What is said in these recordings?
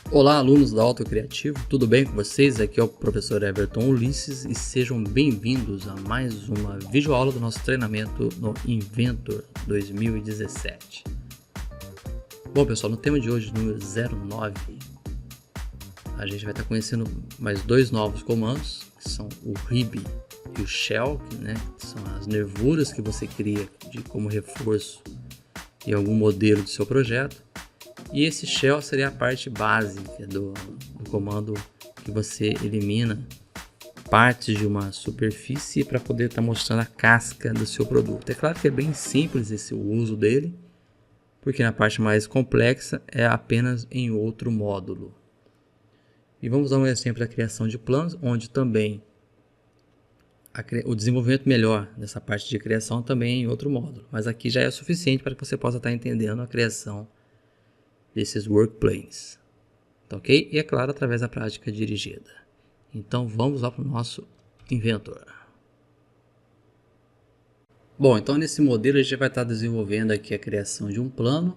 Olá, alunos da Auto Criativo, tudo bem com vocês? Aqui é o professor Everton Ulisses e sejam bem-vindos a mais uma videoaula do nosso treinamento no Inventor 2017. Bom, pessoal, no tema de hoje, número 09, a gente vai estar conhecendo mais dois novos comandos, que são o rib e o shell, que são as nervuras que você cria como reforço em algum modelo do seu projeto. E esse shell seria a parte básica do comando que você elimina partes de uma superfície para poder estar mostrando a casca do seu produto. É claro que é bem simples o uso dele, porque na parte mais complexa é apenas em outro módulo. E vamos dar um exemplo da criação de planos, onde também o desenvolvimento melhor dessa parte de criação também é em outro módulo. Mas aqui já é suficiente para que você possa estar entendendo a criação desses workplanes, tá ok? E é claro, através da prática dirigida. Então vamos lá para o nosso Inventor. Bom, então nesse modelo a gente vai estar desenvolvendo aqui a criação de um plano.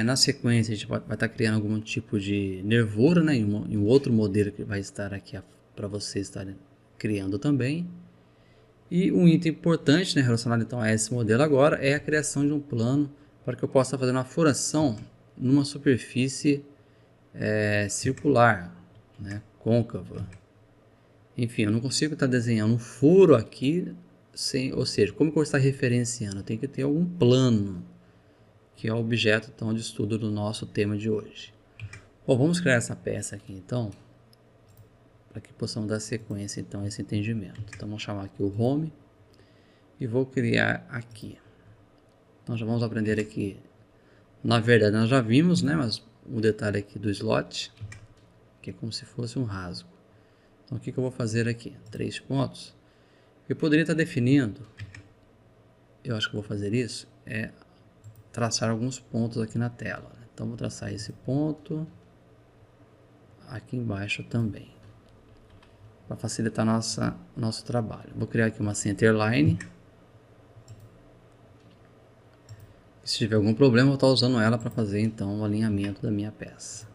Na sequência a gente vai estar criando algum tipo de nervura, em um outro modelo que vai estar aqui para vocês estarem criando também. E um item importante, relacionado então a esse modelo agora, é a criação de um plano para que eu possa fazer uma furação numa superfície circular, côncava. Enfim, eu não consigo estar desenhando um furo aqui, ou seja, como que eu vou estar referenciando? Eu tenho que ter algum plano, que é o objeto então, de estudo do nosso tema de hoje. Bom, vamos criar essa peça aqui então, para que possamos dar sequência então a esse entendimento. Então vamos chamar aqui o home e vou criar aqui. Então já vamos aprender aqui. Na verdade nós já vimos, mas o detalhe aqui do slot, que é como se fosse um rasgo. Então o que eu vou fazer aqui? 3 pontos. Eu poderia estar definindo, eu acho que vou fazer isso, é traçar alguns pontos aqui na tela. Então vou traçar esse ponto aqui embaixo também, para facilitar nosso trabalho. Vou criar aqui uma centerline. Se tiver algum problema, eu vou estar usando ela para fazer então o alinhamento da minha peça.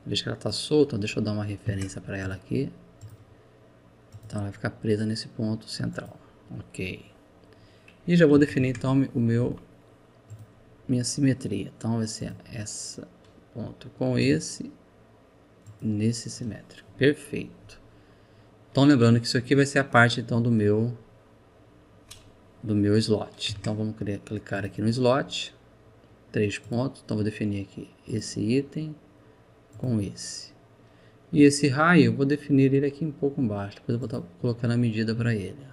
Veja que ela está solta, deixa eu dar uma referência para ela aqui. Então ela vai ficar presa nesse ponto central. Ok. E já vou definir então minha simetria. Então vai ser esse ponto com nesse simétrico. Perfeito. Então lembrando que isso aqui vai ser a parte então do meu slot. Então vamos clicar aqui no slot. 3 pontos. Então vou definir aqui esse item com esse. E esse raio eu vou definir ele aqui um pouco embaixo. Depois eu vou estar colocando a medida para ele.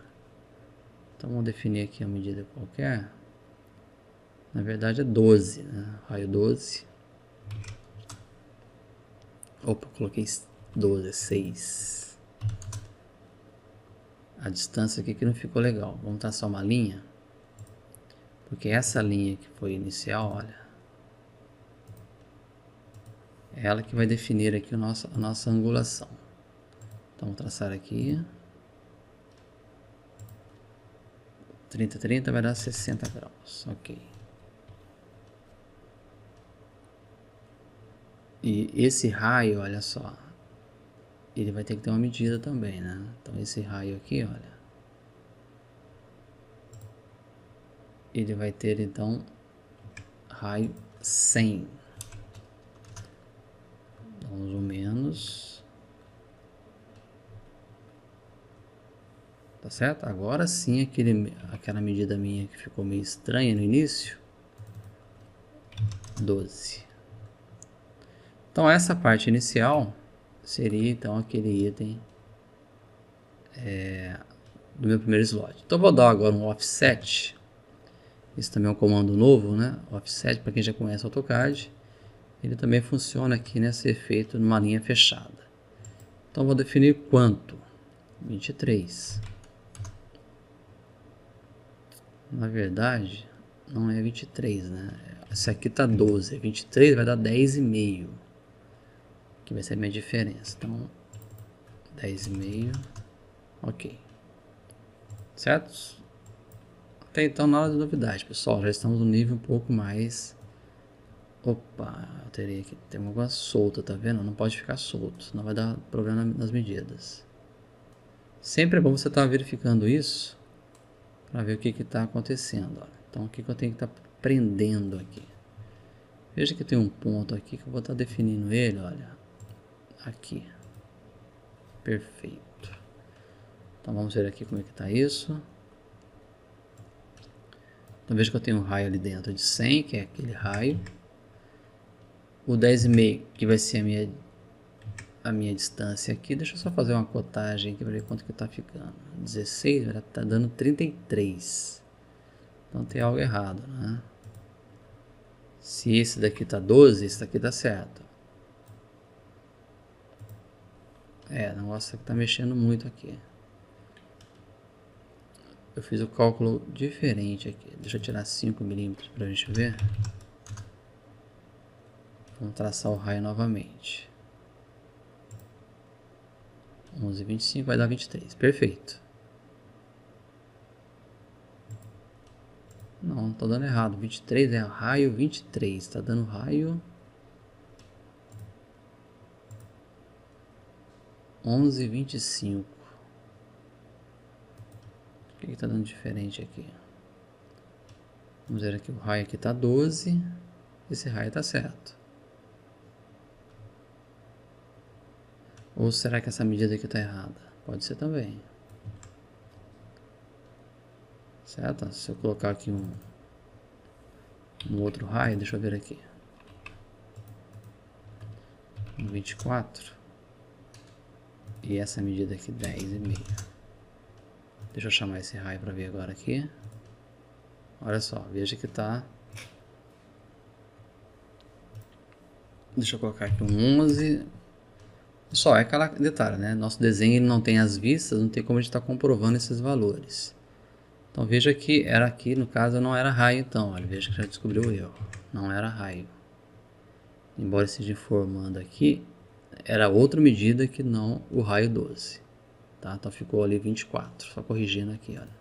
Então vamos definir aqui a medida qualquer. Na verdade é 12, raio 12. Opa, coloquei 12, 6. A distância aqui que não ficou legal. Vamos traçar uma linha. Porque essa linha que foi inicial, olha, é ela que vai definir aqui a nossa angulação. Então vou traçar aqui. 30, 30 vai dar 60 graus. Ok. E esse raio, olha só, ele vai ter que ter uma medida também, Então esse raio aqui, olha, ele vai ter então raio 100. Mais ou menos. Tá certo? Agora sim, aquela medida minha que ficou meio estranha no início. 12. Então essa parte inicial seria então aquele item do meu primeiro slot. Então vou dar agora um offset. Esse também é um comando novo, Offset, para quem já conhece o AutoCAD. Ele também funciona aqui nesse efeito numa linha fechada. Então vou definir quanto? 23. Na verdade, não é 23, Esse aqui tá 12, 23 vai dar 10,5. Que vai ser a minha diferença. Então, 10,5. Ok. Certo? Até então nada de novidade, pessoal. Já estamos no nível um pouco mais Opa, eu teria que ter uma coisa solta, tá vendo? Não pode ficar solto, senão vai dar problema nas medidas. Sempre é bom você estar verificando isso para ver o que está acontecendo. Ó. Então, o que eu tenho que estar prendendo aqui? Veja que tem um ponto aqui que eu vou estar definindo ele, olha. Aqui. Perfeito. Então, vamos ver aqui como é que está isso. Então, veja que eu tenho um raio ali dentro de 100, que é aquele raio. O 10,5, que vai ser a minha distância aqui. Deixa eu só fazer uma cotagem aqui para ver quanto que está ficando. 16, já está dando 33. Então, tem algo errado, né? Se esse daqui tá 12, esse daqui tá certo. O negócio tá mexendo muito aqui. Eu fiz o cálculo diferente aqui. Deixa eu tirar 5 milímetros pra gente ver. Vamos traçar o raio novamente. 11,25 vai dar 23. Perfeito. Não, tá dando errado. 23 é raio 23. Tá dando raio 11,25. O que tá dando diferente aqui? Vamos ver aqui. O raio aqui tá 12. Esse raio tá certo. Ou será que essa medida aqui está errada? Pode ser também. Certo? Se eu colocar aqui um outro raio, deixa eu ver aqui. 24. E essa medida aqui, 10,5. Deixa eu chamar esse raio para ver agora aqui. Olha só, veja que tá... Deixa eu colocar aqui um 11. Só é aquela detalhe, né? Nosso desenho ele não tem as vistas, não tem como a gente estar comprovando esses valores. Então veja que era aqui, no caso não era raio então, olha, veja que já descobriu o erro. Não era raio. Embora esteja informando aqui, era outra medida que não o raio 12. Tá? Então ficou ali 24, só corrigindo aqui, olha.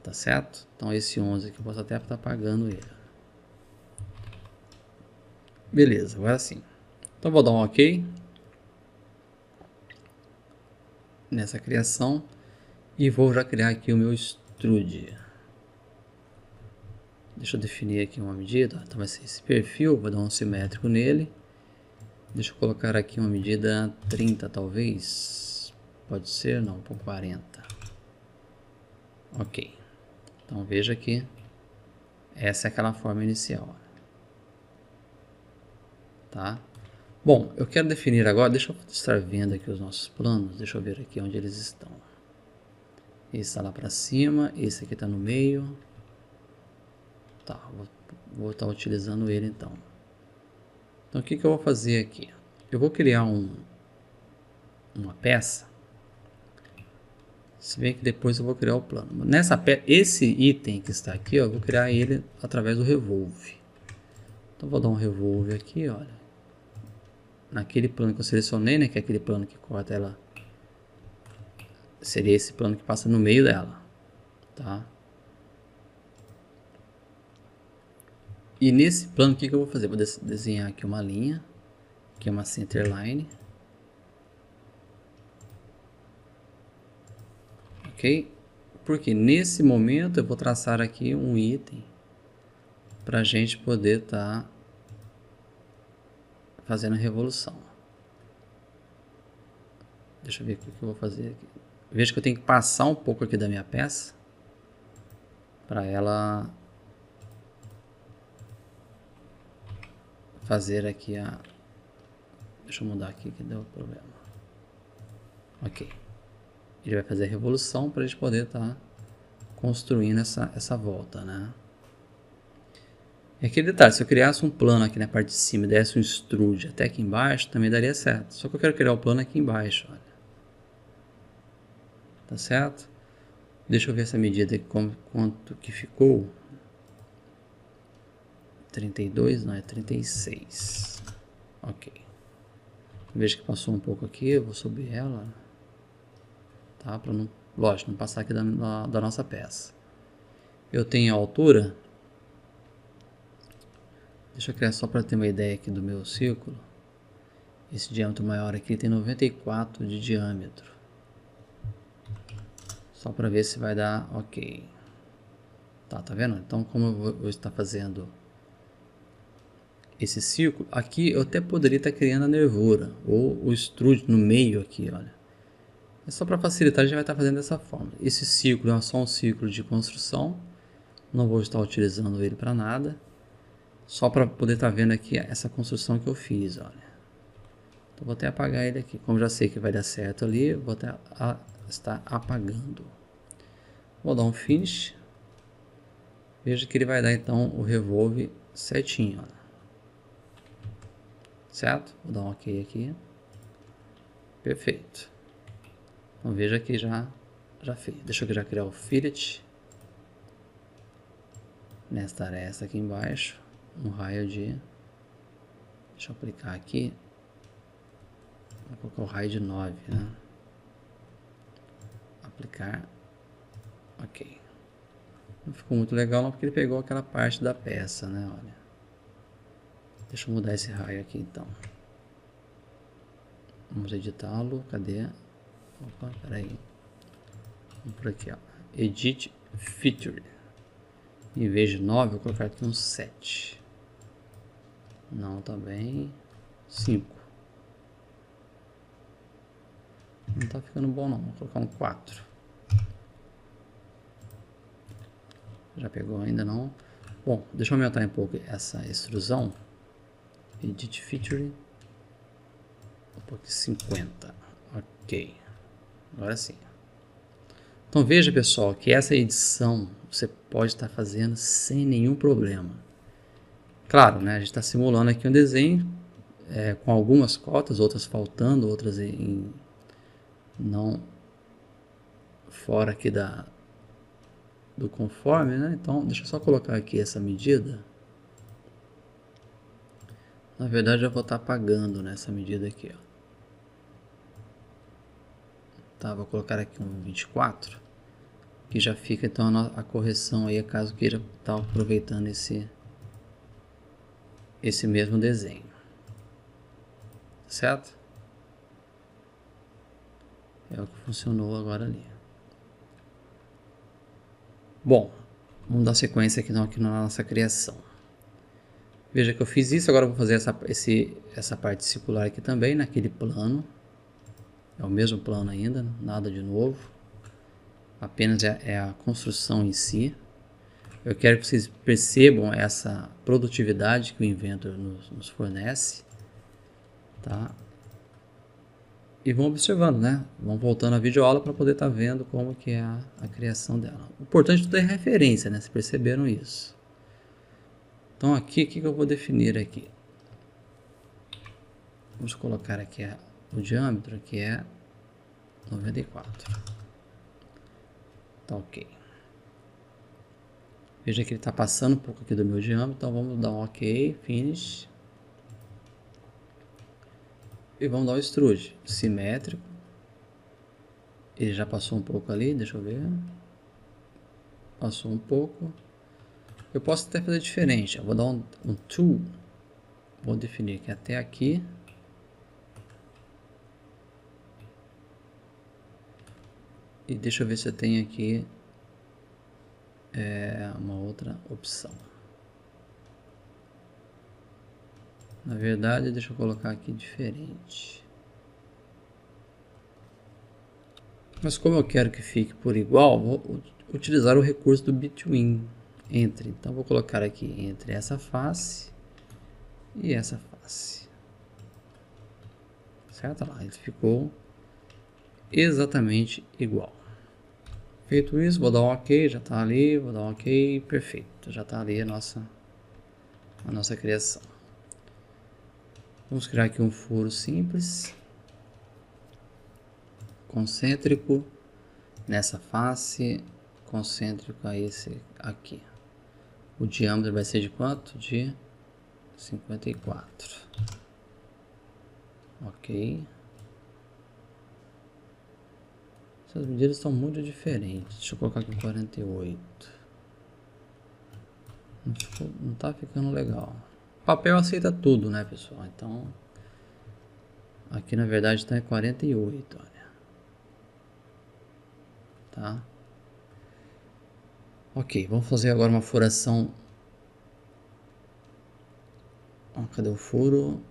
Tá certo? Então esse 11 aqui eu posso até estar apagando ele. Beleza, agora sim. Então vou dar um OK nessa criação e vou já criar aqui o meu extrude. Deixa eu definir aqui uma medida. Então vai ser esse perfil, vou dar um simétrico nele. Deixa eu colocar aqui uma medida 30 talvez. Pode ser? Não, por 40. Ok. Então veja aqui. Essa é aquela forma inicial. Tá? Bom, eu quero definir agora. Deixa eu estar vendo aqui os nossos planos. Deixa eu ver aqui onde eles estão. Esse está lá para cima. Esse aqui está no meio. Tá, vou estar utilizando ele então. Então o que eu vou fazer aqui? Eu vou criar uma peça. Se bem que depois eu vou criar o plano. Nessa peça, esse item que está aqui, ó, eu vou criar ele através do revolve. Então vou dar um revolve aqui, olha. Naquele plano que eu selecionei, né, que é aquele plano que corta ela. Seria esse plano que passa no meio dela, tá? E nesse plano, o que eu vou fazer? Vou desenhar aqui uma linha, que é uma centerline. Ok? Porque nesse momento eu vou traçar aqui um item para a gente poder estar fazendo a revolução. Deixa eu ver o que eu vou fazer aqui. Veja que eu tenho que passar um pouco aqui da minha peça para ela fazer aqui a... Deixa eu mudar aqui que deu problema. Ok. Ele vai fazer a revolução para a gente poder estar construindo essa volta, né? E aquele detalhe, se eu criasse um plano aqui na parte de cima e desse um extrude até aqui embaixo, também daria certo. Só que eu quero criar o plano aqui embaixo, olha. Tá certo? Deixa eu ver essa medida aqui, quanto que ficou. 32, não, é 36. Ok. Veja que passou um pouco aqui, eu vou subir ela. Tá? Para não, lógico, não passar aqui da nossa peça. Eu tenho a altura Deixa eu criar só para ter uma ideia aqui do meu círculo. Esse diâmetro maior aqui tem 94 de diâmetro. Só para ver se vai dar ok. Tá vendo? Então, como eu vou estar fazendo esse círculo, aqui eu até poderia estar criando a nervura, ou o extrude no meio aqui, olha. É só para facilitar, a gente vai estar fazendo dessa forma. Esse círculo é só um círculo de construção, não vou estar utilizando ele para nada, só para poder estar vendo aqui essa construção que eu fiz, olha. Então vou até apagar ele aqui, como já sei que vai dar certo ali, vou até estar apagando. Vou dar um finish, veja que ele vai dar então o revolve certinho, olha. Certo? Vou dar um ok aqui. Perfeito. Então veja que já fez. Deixa eu já criar o fillet. Nesta aresta aqui embaixo. Um raio de... Deixa eu aplicar aqui. Vou colocar o raio de 9, né? Aplicar. Ok. Não ficou muito legal não, porque ele pegou aquela parte da peça, né? Olha. Deixa eu mudar esse raio aqui então. Vamos editá-lo. Cadê? Opa, peraí. Vamos por aqui, ó. Edit Feature. Em vez de 9, vou colocar aqui um 7. Não, também 5. Não tá ficando bom não. Vou colocar um 4. Já pegou ainda não? Bom, deixa eu aumentar um pouco essa extrusão. Edit Feature. Vou pôr aqui 50. Ok. Agora sim. Então veja, pessoal, que essa edição você pode estar fazendo sem nenhum problema. Claro, né? A gente está simulando aqui um desenho com algumas cotas, outras faltando, outras não fora aqui do conforme, né? Então deixa eu só colocar aqui essa medida. Na verdade eu vou estar apagando nessa medida aqui, ó. Tá, vou colocar aqui um 24, que já fica então a correção aí, caso queira estar aproveitando esse mesmo desenho, certo? É o que funcionou agora ali. Bom, vamos dar sequência aqui na nossa criação. Veja que eu fiz isso, agora eu vou fazer essa parte circular aqui também, naquele plano. É o mesmo plano ainda, nada de novo. Apenas é a construção em si. Eu quero que vocês percebam essa produtividade que o Inventor nos fornece. Tá? E vão observando, né? Vão voltando a videoaula para poder estar vendo como que é a criação dela. O importante é ter referência, né? Vocês perceberam isso. Então aqui, o que eu vou definir aqui? Vamos colocar aqui o diâmetro, que é 94. Tá ok. Veja que ele está passando um pouco aqui do meu diâmetro, então vamos dar um ok, finish. E vamos dar um extrude simétrico. Ele já passou um pouco ali, deixa eu ver. Passou um pouco. Eu posso até fazer diferente. Eu vou dar um tool. Vou definir que até aqui. E deixa eu ver se eu tenho aqui uma outra opção. Na verdade, deixa eu colocar aqui diferente. Mas como eu quero que fique por igual, vou utilizar o recurso do Between. Entre. Então, vou colocar aqui entre essa face e essa face. Certo? Lá, ele ficou exatamente igual. Feito isso, vou dar um ok, já está ali, vou dar um ok, perfeito. Já está ali a nossa criação. Vamos criar aqui um furo simples, concêntrico, nessa face, concêntrico a esse aqui. O diâmetro vai ser de quanto? De 54. Ok. Essas medidas estão muito diferentes. Deixa eu colocar aqui 48. Não está ficando legal. papel aceita tudo, né, pessoal? Então, aqui na verdade está em 48, olha. Tá? Ok, vamos fazer agora uma furação. Cadê o furo?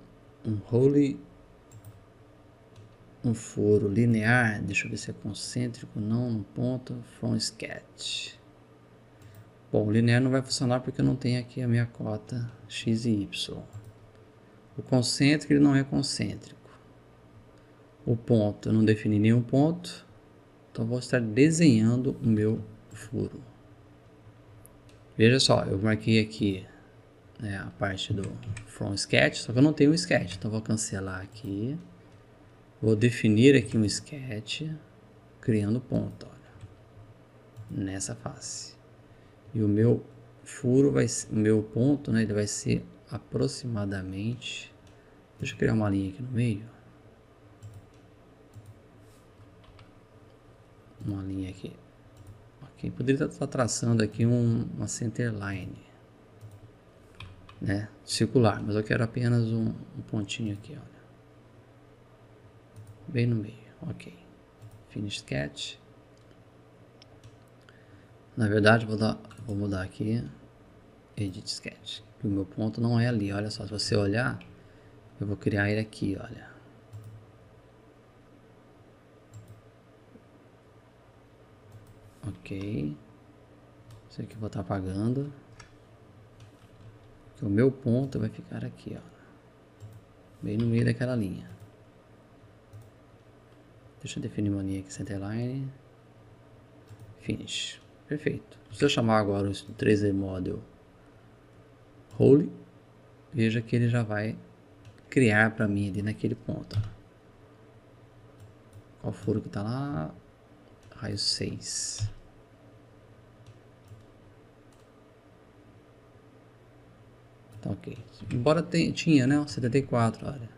Um furo linear. Deixa eu ver se é concêntrico. Não, no ponto. From sketch. Bom, o linear não vai funcionar porque eu não tenho aqui a minha cota x e y. O concêntrico ele não é concêntrico. O ponto, eu não defini nenhum ponto. Então vou estar desenhando o meu furo. Veja só, eu marquei aqui, né, a parte do From Sketch, só que eu não tenho um sketch. Então vou cancelar aqui. Vou definir aqui um sketch, criando ponto, olha, nessa face. E o meu furo vai ser, o meu ponto, né, ele vai ser aproximadamente. Deixa eu criar uma linha aqui no meio. Uma linha aqui. Ok, poderia estar traçando aqui uma centerline, né, circular, mas eu quero apenas um pontinho aqui, olha, bem no meio. Ok, finish sketch. Na verdade vou mudar aqui edit sketch, que o meu ponto não é ali. Olha só, se você olhar, eu vou criar ele aqui, olha. Ok, isso aqui eu vou estar apagando, que o meu ponto vai ficar aqui, ó, bem no meio daquela linha. Deixa eu definir uma linha aqui, centerline, finish, perfeito. Se eu chamar agora o 3D Model Hole, veja que ele já vai criar para mim ali naquele ponto. Qual furo que está lá? Raio 6. Tá ok. Embora tinha, né? 74, olha.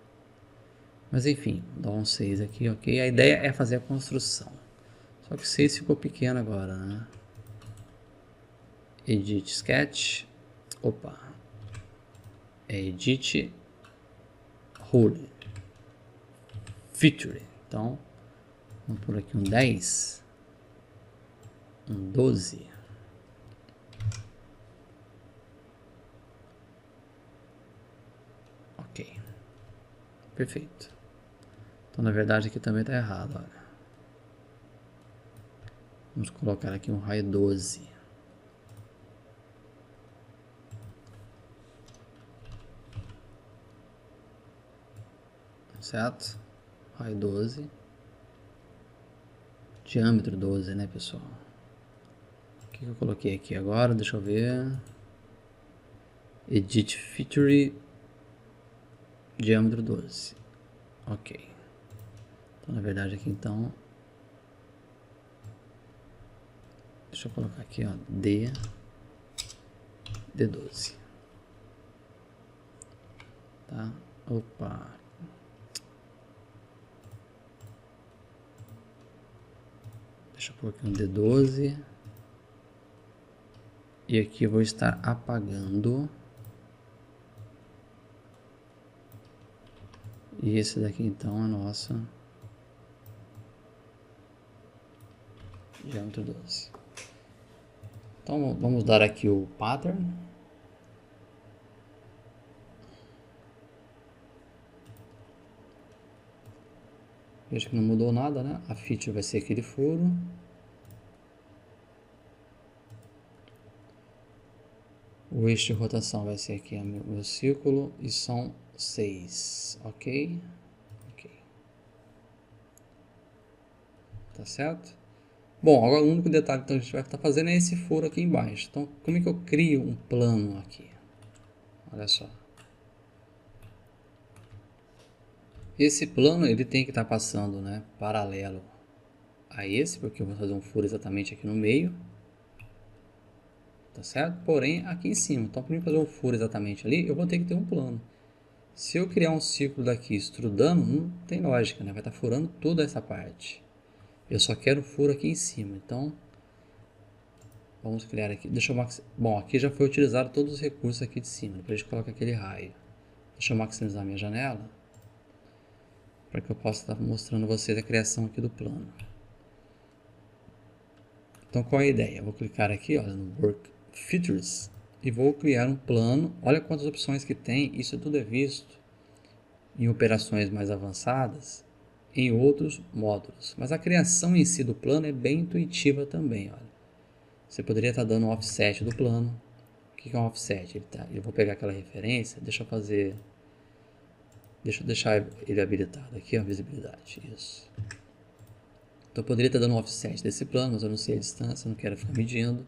Mas enfim, dá um 6 aqui, ok. A ideia é fazer a construção. Só que o 6 ficou pequeno agora, né? Edit Sketch. Opa. É Edit Hole. Feature. Então, vamos por aqui um 10. Um 12. Ok. Perfeito. Então, na verdade, aqui também está errado, olha. Vamos colocar aqui um raio 12. Certo? Raio 12. Diâmetro 12, né, pessoal? O que eu coloquei aqui agora? Deixa eu ver. Edit Feature. Diâmetro 12. Ok. Então, na verdade, aqui então. Deixa eu colocar aqui, ó. D12. Tá? Opa. Deixa eu pôr aqui um D12. E aqui eu vou estar apagando. E esse daqui então é nosso diâmetro 12. Então vamos dar aqui o pattern. Veja que não mudou nada, né? A feature vai ser aquele furo. O eixo de rotação vai ser aqui o meu círculo e são 6, ok? Ok. Tá certo? Bom, agora o único detalhe que a gente vai estar fazendo é esse furo aqui embaixo. Então, como é que eu crio um plano aqui? Olha só. Esse plano ele tem que estar passando, né, paralelo a esse, porque eu vou fazer um furo exatamente aqui no meio. Tá certo? Porém, aqui em cima. Então, para mim fazer um furo exatamente ali, eu vou ter que ter um plano. Se eu criar um círculo daqui estrudando, não tem lógica, né? Vai estar furando toda essa parte. Eu só quero o furo aqui em cima. Então, Vamos criar aqui. Deixa eu Bom, aqui já foi utilizado todos os recursos aqui de cima. Depois a gente coloca aquele raio. Deixa eu maximizar minha janela, para que eu possa estar mostrando a vocês a criação aqui do plano. Então qual é a ideia? Eu vou clicar aqui, olha, no Work Features e vou criar um plano. Olha quantas opções que tem. Isso tudo é visto em operações mais avançadas em outros módulos. Mas a criação em si do plano é bem intuitiva também. Olha. Você poderia estar dando um offset do plano. O que é um offset? Eu vou pegar aquela referência, deixa eu deixar ele habilitado aqui, a visibilidade. Isso. Então eu poderia estar dando um offset desse plano, mas eu não sei a distância, não quero ficar medindo.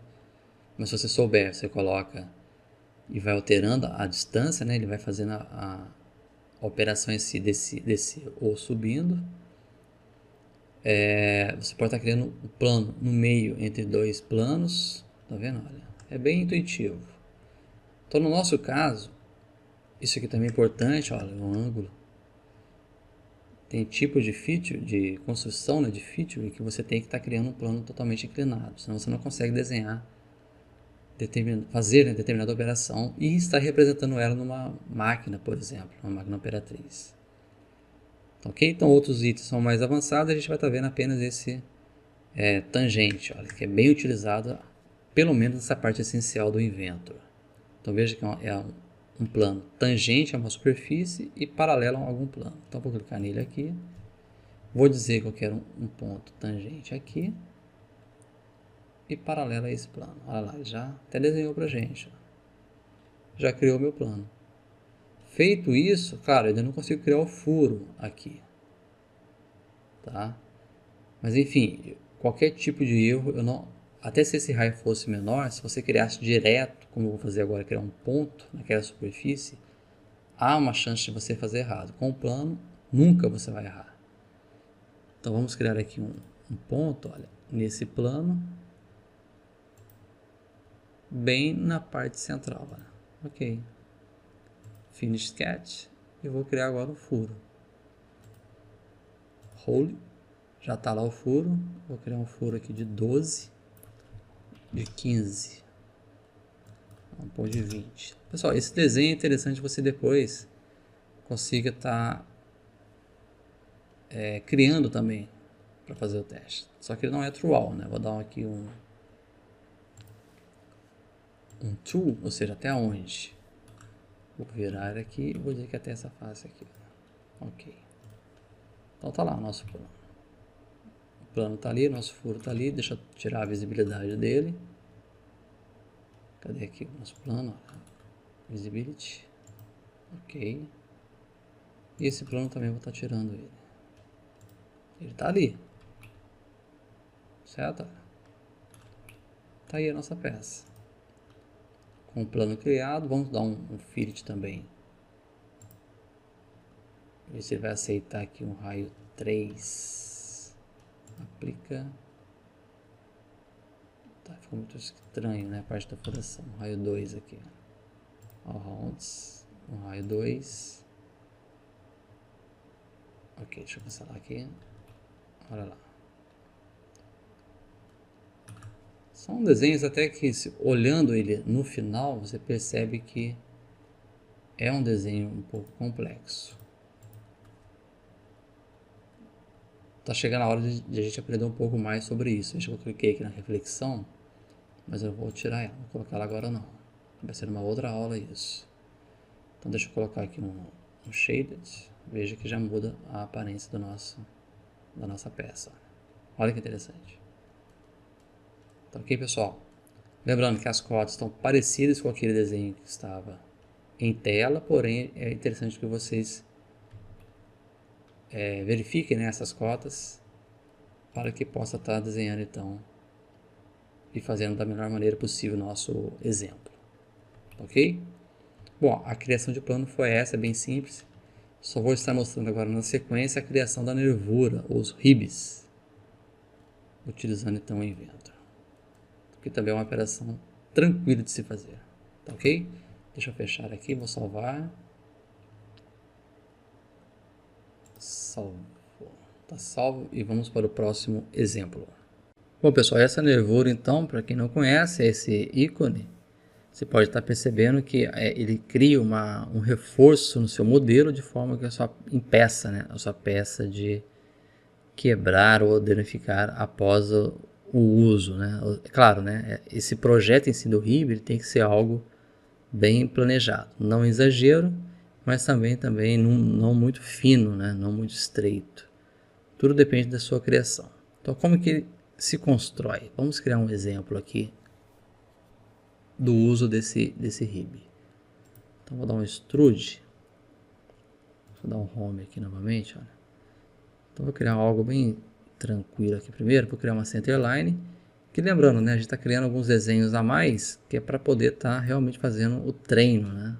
Mas se você souber, você coloca e vai alterando a distância, né? Ele vai fazendo a operação em si descer ou subindo. Você pode estar criando um plano no meio entre dois planos. Tá vendo? Olha, é bem intuitivo. Então no nosso caso, isso aqui também é importante, olha, o ângulo. Tem tipo de feature, de construção, né, de feature, que você tem que estar criando um plano totalmente inclinado, senão você não consegue desenhar, fazer, né, determinada operação e estar representando ela numa máquina, por exemplo, uma máquina operatriz. Ok? Então outros itens são mais avançados, a gente vai estar vendo apenas esse tangente, olha, que é bem utilizado, pelo menos nessa parte essencial do Inventor. Então veja que é um plano tangente a uma superfície e paralelo a algum plano. Então vou clicar nele aqui, vou dizer que eu quero um ponto tangente aqui e paralelo a esse plano. Olha lá, já até desenhou pra gente, ó. Já criou meu plano. Feito isso, claro, eu ainda não consigo criar o furo aqui, tá? Mas enfim, qualquer tipo de erro, até se esse raio fosse menor, se você criasse direto, como eu vou fazer agora, criar um ponto naquela superfície, há uma chance de você fazer errado. Com o plano, nunca você vai errar. Então vamos criar aqui um ponto, olha, nesse plano, bem na parte central, olha. Ok. Finish Sketch. E vou criar agora o furo. Hole. Já está lá o furo. Vou criar um furo aqui de 12. De 15. Vamos pôr de 20. Pessoal, esse desenho é interessante você depois consiga estar criando também para fazer o teste. Só que ele não é true all, né? Vou dar aqui um to, ou seja, até onde? Vou virar aqui e vou dizer que até essa face aqui. Ok. Então tá lá o nosso plano. O plano tá ali, nosso furo tá ali. Deixa eu tirar a visibilidade dele. Cadê aqui o nosso plano? Visibility. Ok. E esse plano também vou estar tirando ele. Ele tá ali. Certo? Tá aí a nossa peça. Com o plano criado, vamos dar um fillet também. Ver se ele vai aceitar aqui um raio 3. Aplica. Tá, ficou muito estranho, né? A parte da furação. Um raio 2 aqui. All rounds. Um raio 2. Ok, deixa eu cancelar aqui. Olha lá. São desenhos até que, olhando ele no final, você percebe que é um desenho um pouco complexo. Tá chegando a hora de a gente aprender um pouco mais sobre isso. Eu cliquei aqui na reflexão, mas eu vou tirar ela, não vou colocar ela agora não. Vai ser uma outra aula isso. Então deixa eu colocar aqui um shaded. Veja que já muda a aparência da nossa peça. Olha que interessante. Tá ok, pessoal? Lembrando que as cotas estão parecidas com aquele desenho que estava em tela, porém é interessante que vocês verifiquem, né, essas cotas para que possa estar desenhando então e fazendo da melhor maneira possível o nosso exemplo. Ok? Bom, a criação de plano foi essa, bem simples. Só vou estar mostrando agora na sequência a criação da nervura, os ribs, utilizando então o Inventor, que também é uma operação tranquila de se fazer. Tá ok? Deixa eu fechar aqui, vou salvar. Salvo. Tá salvo e vamos para o próximo exemplo. Bom, pessoal, essa nervura, então, para quem não conhece, é esse ícone. Você pode estar percebendo que ele cria um reforço no seu modelo de forma que a sua impeça, né, a sua peça de quebrar ou danificar após o uso, né? Claro, né, esse projeto em si do RIB tem que ser algo bem planejado, não exagero, mas também não muito fino, né, não muito estreito. Tudo depende da sua criação. Então, como que ele se constrói? Vamos criar um exemplo aqui do uso desse RIB. Então, vou dar um extrude. Vou dar um home aqui novamente. Olha. Então, vou criar algo bem tranquilo aqui primeiro. Vou criar uma centerline. Que lembrando, né, a gente está criando alguns desenhos a mais, que é para poder estar realmente fazendo o treino, né,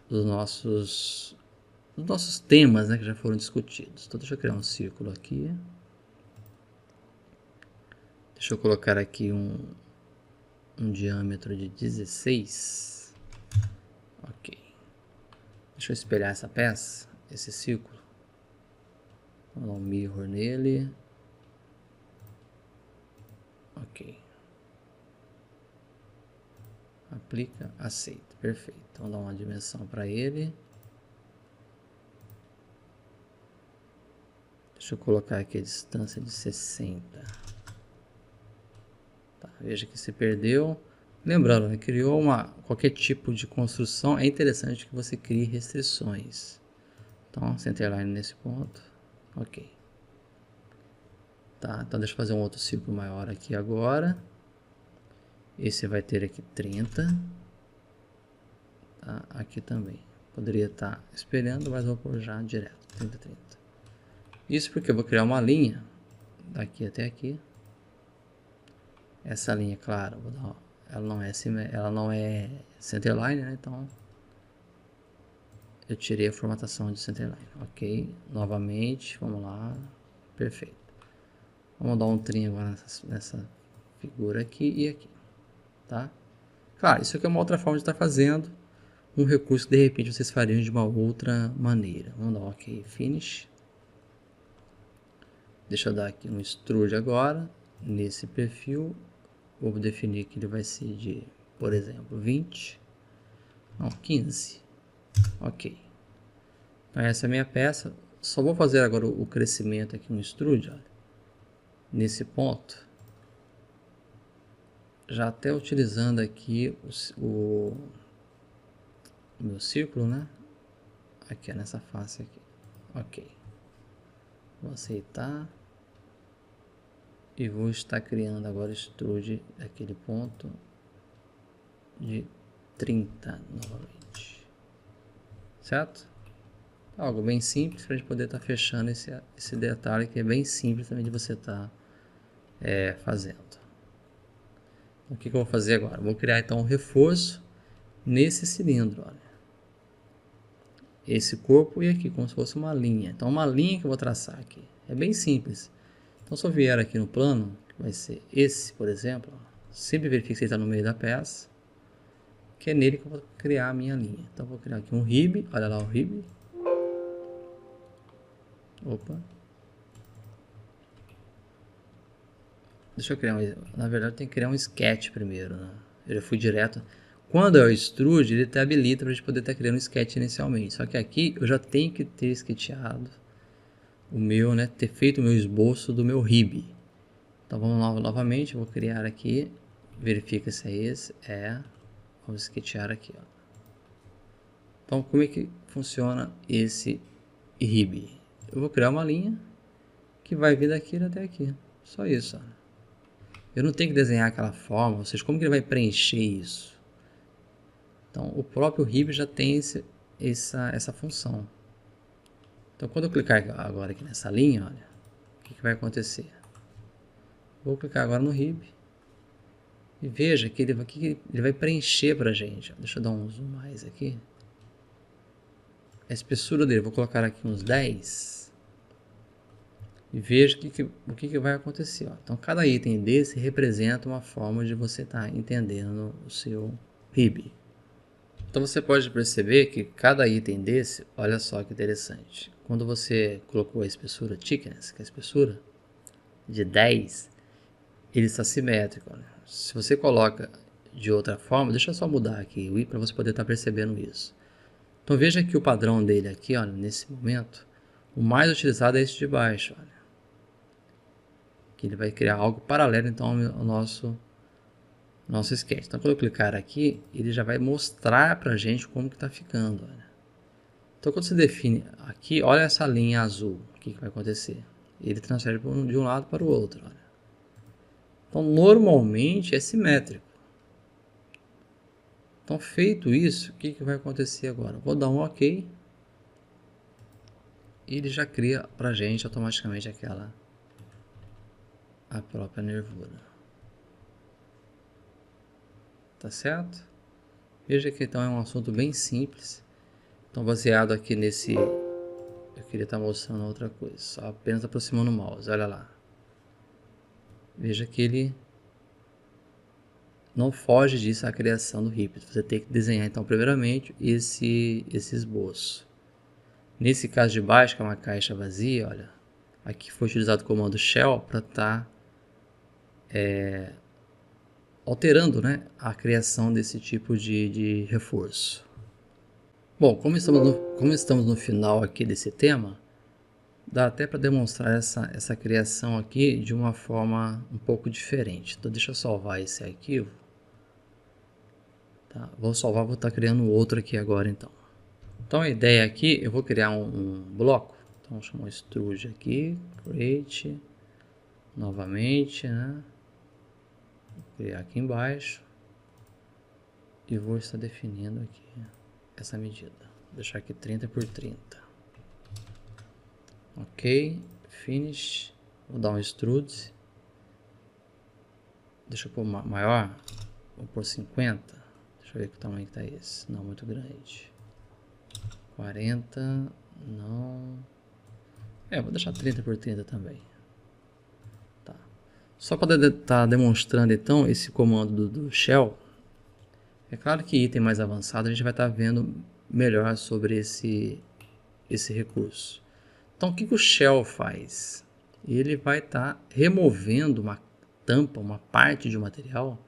dos nossos temas, né, que já foram discutidos. Então, deixa eu criar um círculo aqui. Deixa eu colocar aqui um diâmetro de 16. Ok. Deixa eu espelhar essa peça, esse círculo. Vou dar um mirror nele. Ok. Aplica, aceita. Perfeito. Então, vou dar uma dimensão para ele. Deixa eu colocar aqui a distância de 60. Tá, veja que se perdeu. Lembrando, né, criou qualquer tipo de construção, é interessante que você crie restrições. Então, centerline nesse ponto. Ok. Tá, então deixa eu fazer um outro círculo maior aqui agora. Esse vai ter aqui 30. Tá, aqui também. Poderia estar espelhando, mas vou pôr já direto. 30, 30. Isso porque eu vou criar uma linha daqui até aqui. Essa linha, claro, vou dar, ela não é centerline, né? Então eu tirei a formatação de centerline. Ok, novamente, vamos lá. Perfeito. Vamos dar um trim agora nessa figura aqui e aqui, tá? Claro, isso aqui é uma outra forma de estar fazendo um recurso que de repente vocês fariam de uma outra maneira. Vamos dar um ok, finish. Deixa eu dar aqui um extrude agora, nesse perfil. Vou definir que ele vai ser de, por exemplo, 20. Não, 15. Ok. Então essa é a minha peça. Só vou fazer agora o crescimento aqui, um extrude, olha. Nesse ponto, já até utilizando aqui o meu círculo, né? Aqui nessa face aqui. Ok. Vou aceitar. E vou estar criando agora extrude daquele ponto de 30 novamente. Certo? Algo bem simples para a gente poder estar fechando esse detalhe que é bem simples também de você estar fazendo. O que eu vou fazer agora? Vou criar então um reforço nesse cilindro, olha. Esse corpo e aqui, como se fosse uma linha. Então, uma linha que eu vou traçar aqui. É bem simples. Então, se eu vier aqui no plano, que vai ser esse, por exemplo, ó, sempre verifique se ele está no meio da peça, que é nele que eu vou criar a minha linha. Então, eu vou criar aqui um rib, olha lá o rib. Opa. Deixa eu criar na verdade, eu tenho que criar um sketch primeiro, né? Eu já fui direto. Quando é o extrude, ele te habilita para a gente poder estar criando um sketch inicialmente. Só que aqui eu já tenho que ter sketchado o meu, né? Ter feito o meu esboço do meu rib. Então vamos lá novamente, eu vou criar aqui. Verifica se é esse. Vamos sketchar aqui, ó. Então como é que funciona esse rib? Eu vou criar uma linha que vai vir daqui até aqui. Só isso, ó. Eu não tenho que desenhar aquela forma, ou seja, como que ele vai preencher isso? Então, o próprio rib já tem essa função. Então, quando eu clicar agora aqui nessa linha, olha, o que vai acontecer? Vou clicar agora no rib e veja que ele vai preencher para a gente. Deixa eu dar um zoom mais aqui. A espessura dele, vou colocar aqui uns 10. E veja o que vai acontecer. Ó. Então, cada item desse representa uma forma de você estar entendendo o seu rib. Então, você pode perceber que cada item desse, olha só que interessante. Quando você colocou a espessura thickness, que é a espessura, de 10, ele está simétrico. Olha. Se você coloca de outra forma, deixa eu só mudar aqui o i para você poder estar percebendo isso. Então veja que o padrão dele aqui, olha, nesse momento, o mais utilizado é esse de baixo, olha. Que ele vai criar algo paralelo então ao nosso sketch. Então quando eu clicar aqui, ele já vai mostrar pra gente como que está ficando, olha. Então quando você define aqui, olha essa linha azul, o que vai acontecer? Ele transfere de um lado para o outro, olha. Então normalmente é simétrico. Então feito isso, o que vai acontecer agora? Vou dar um OK. E ele já cria pra gente automaticamente a própria nervura. Tá certo? Veja que então é um assunto bem simples. Então baseado aqui nesse... Eu queria estar mostrando outra coisa. Só apenas aproximando o mouse. Olha lá. Veja que ele não foge disso a criação do Ripit. Você tem que desenhar então primeiramente esse esboço. Nesse caso de baixo, que é uma caixa vazia, olha. Aqui foi utilizado o comando shell para estar alterando, né, a criação desse tipo de reforço. Bom, como estamos no final aqui desse tema, dá até para demonstrar essa criação aqui de uma forma um pouco diferente. Então deixa eu salvar esse arquivo. Tá? Vou salvar, vou estar criando outro aqui agora então. Então a ideia aqui, eu vou criar um bloco. Então vou chamar o extrude aqui, create, novamente, né? Vou criar aqui embaixo. E vou estar definindo aqui essa medida. Vou deixar aqui 30 por 30. Ok, finish. Vou dar um extrude. Deixa eu pôr maior. Vou pôr 50. Deixa eu ver que tamanho que tá esse. Não, muito grande. 40. Não. Vou deixar 30 por 30 também. Tá. Só para estar demonstrando então esse comando do shell. É claro que item mais avançado a gente vai estar vendo melhor sobre esse recurso. Então o que o shell faz? Ele vai estar removendo uma tampa, uma parte de um material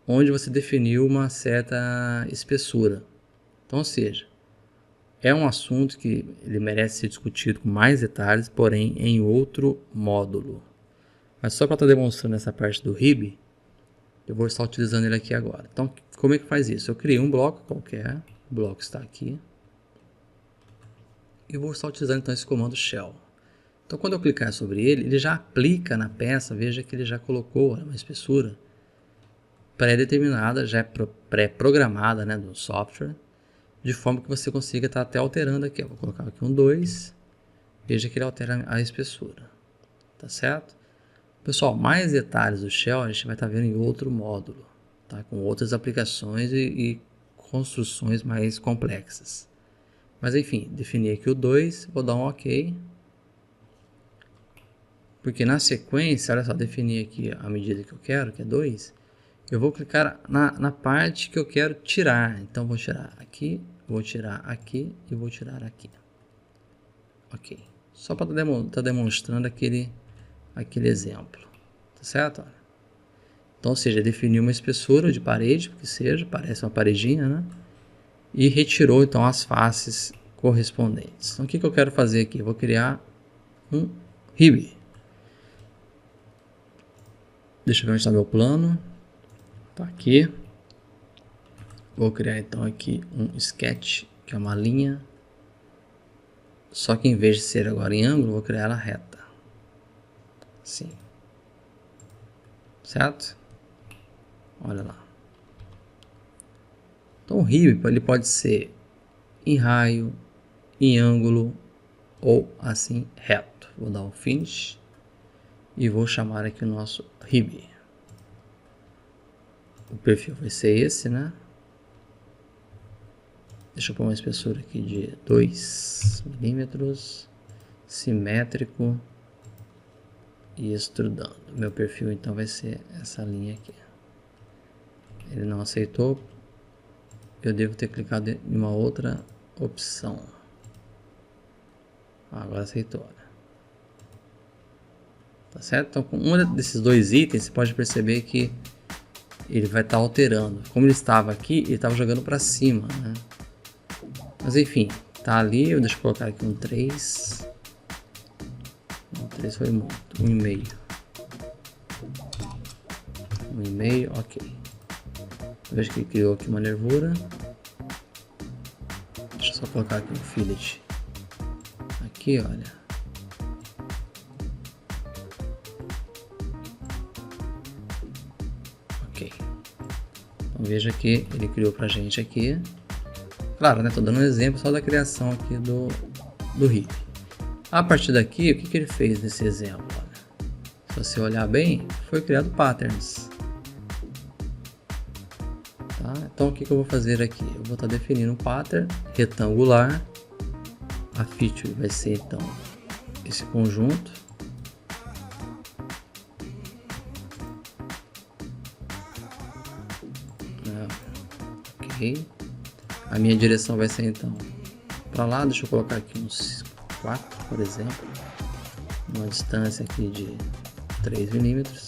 onde você definiu uma certa espessura. Então, ou seja, é um assunto que ele merece ser discutido com mais detalhes, porém em outro módulo. Mas só para estar demonstrando essa parte do rib, eu vou estar utilizando ele aqui agora. Então, como é que faz isso? Eu criei um bloco qualquer, o bloco está aqui, e vou estar utilizando então esse comando shell. Então, quando eu clicar sobre ele, ele já aplica na peça, veja que ele já colocou uma espessura pré-determinada, já é pré-programada, né, do software, de forma que você consiga estar até alterando aqui. Eu vou colocar aqui um 2, veja que ele altera a espessura, tá certo? Pessoal, mais detalhes do shell a gente vai estar vendo em outro módulo, tá? Com outras aplicações e construções mais complexas. Mas enfim, defini aqui o 2, vou dar um OK. Porque na sequência, olha só, defini aqui a medida que eu quero, que é 2. Eu vou clicar na parte que eu quero tirar. Então vou tirar aqui, vou tirar aqui e vou tirar aqui. Ok. Só para estar demonstrando aquele exemplo. Tá certo? Então, ou seja, definiu uma espessura de parede, que seja, parece uma paredinha, né? E retirou então as faces correspondentes. Então o que eu quero fazer aqui? Eu vou criar um rib. Deixa eu ver onde está meu plano. Tá aqui. Vou criar então aqui um sketch, que é uma linha. Só que em vez de ser agora em ângulo, vou criar ela reta. Assim. Certo? Olha lá. Então o rib ele pode ser em raio, em ângulo ou assim reto. Vou dar um finish e vou chamar aqui o nosso rib. O perfil vai ser esse, né? Deixa eu pôr uma espessura aqui de 2 milímetros, simétrico e extrudando. Meu perfil então vai ser essa linha aqui. Ele não aceitou. Eu devo ter clicado em uma outra opção. Agora aceitou. tá certo? Então, com um desses dois itens, você pode perceber que ele vai estar alterando. Como ele estava aqui, ele estava jogando para cima, né? Mas enfim, tá ali. Deixa eu colocar aqui um 3. Um 3 foi muito. 1,5. 1,5, ok. Veja que ele criou aqui uma nervura. Deixa eu só colocar aqui um fillet. Aqui, olha. Ok. Então veja que ele criou pra gente aqui. Claro, né? Tô dando um exemplo só da criação aqui do hip. A partir daqui, o que ele fez nesse exemplo? Olha. Se você olhar bem, foi criado patterns. Tá? Então o que eu vou fazer aqui? Eu vou estar definindo um pattern retangular. A feature vai ser então esse conjunto. Ok. A minha direção vai ser então para lá. Deixa eu colocar aqui uns 4, por exemplo. Uma distância aqui de 3 milímetros.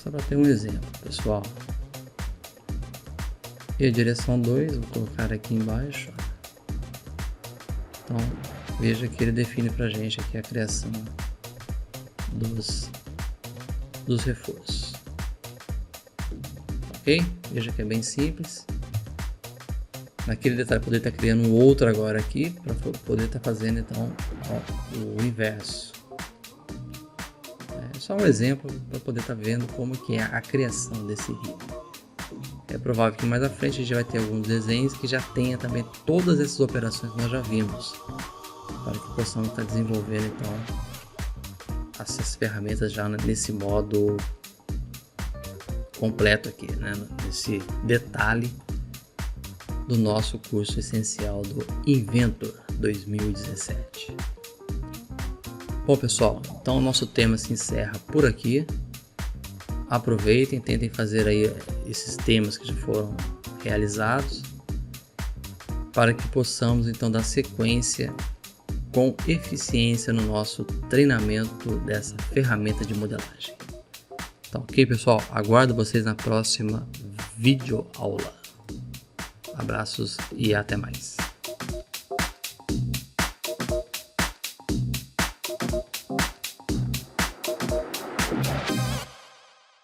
Só para ter um exemplo, pessoal. E a direção 2, vou colocar aqui embaixo. Então, veja que ele define para a gente aqui a criação dos reforços. Ok? Veja que é bem simples. Naquele detalhe, poder estar criando um outro agora aqui, para poder estar fazendo então o inverso. É só um exemplo para poder estar vendo como que é a criação desse ritmo. É provável que mais à frente a gente vai ter alguns desenhos que já tenha também todas essas operações que nós já vimos, para que possamos estar desenvolvendo então essas ferramentas já nesse modo completo aqui, né? Nesse detalhe do nosso curso essencial do Inventor 2017. Bom, pessoal, então o nosso tema se encerra por aqui. Aproveitem, tentem fazer aí esses temas que já foram realizados, para que possamos então dar sequência com eficiência no nosso treinamento dessa ferramenta de modelagem. Então, ok, pessoal? Aguardo vocês na próxima videoaula. Abraços e até mais.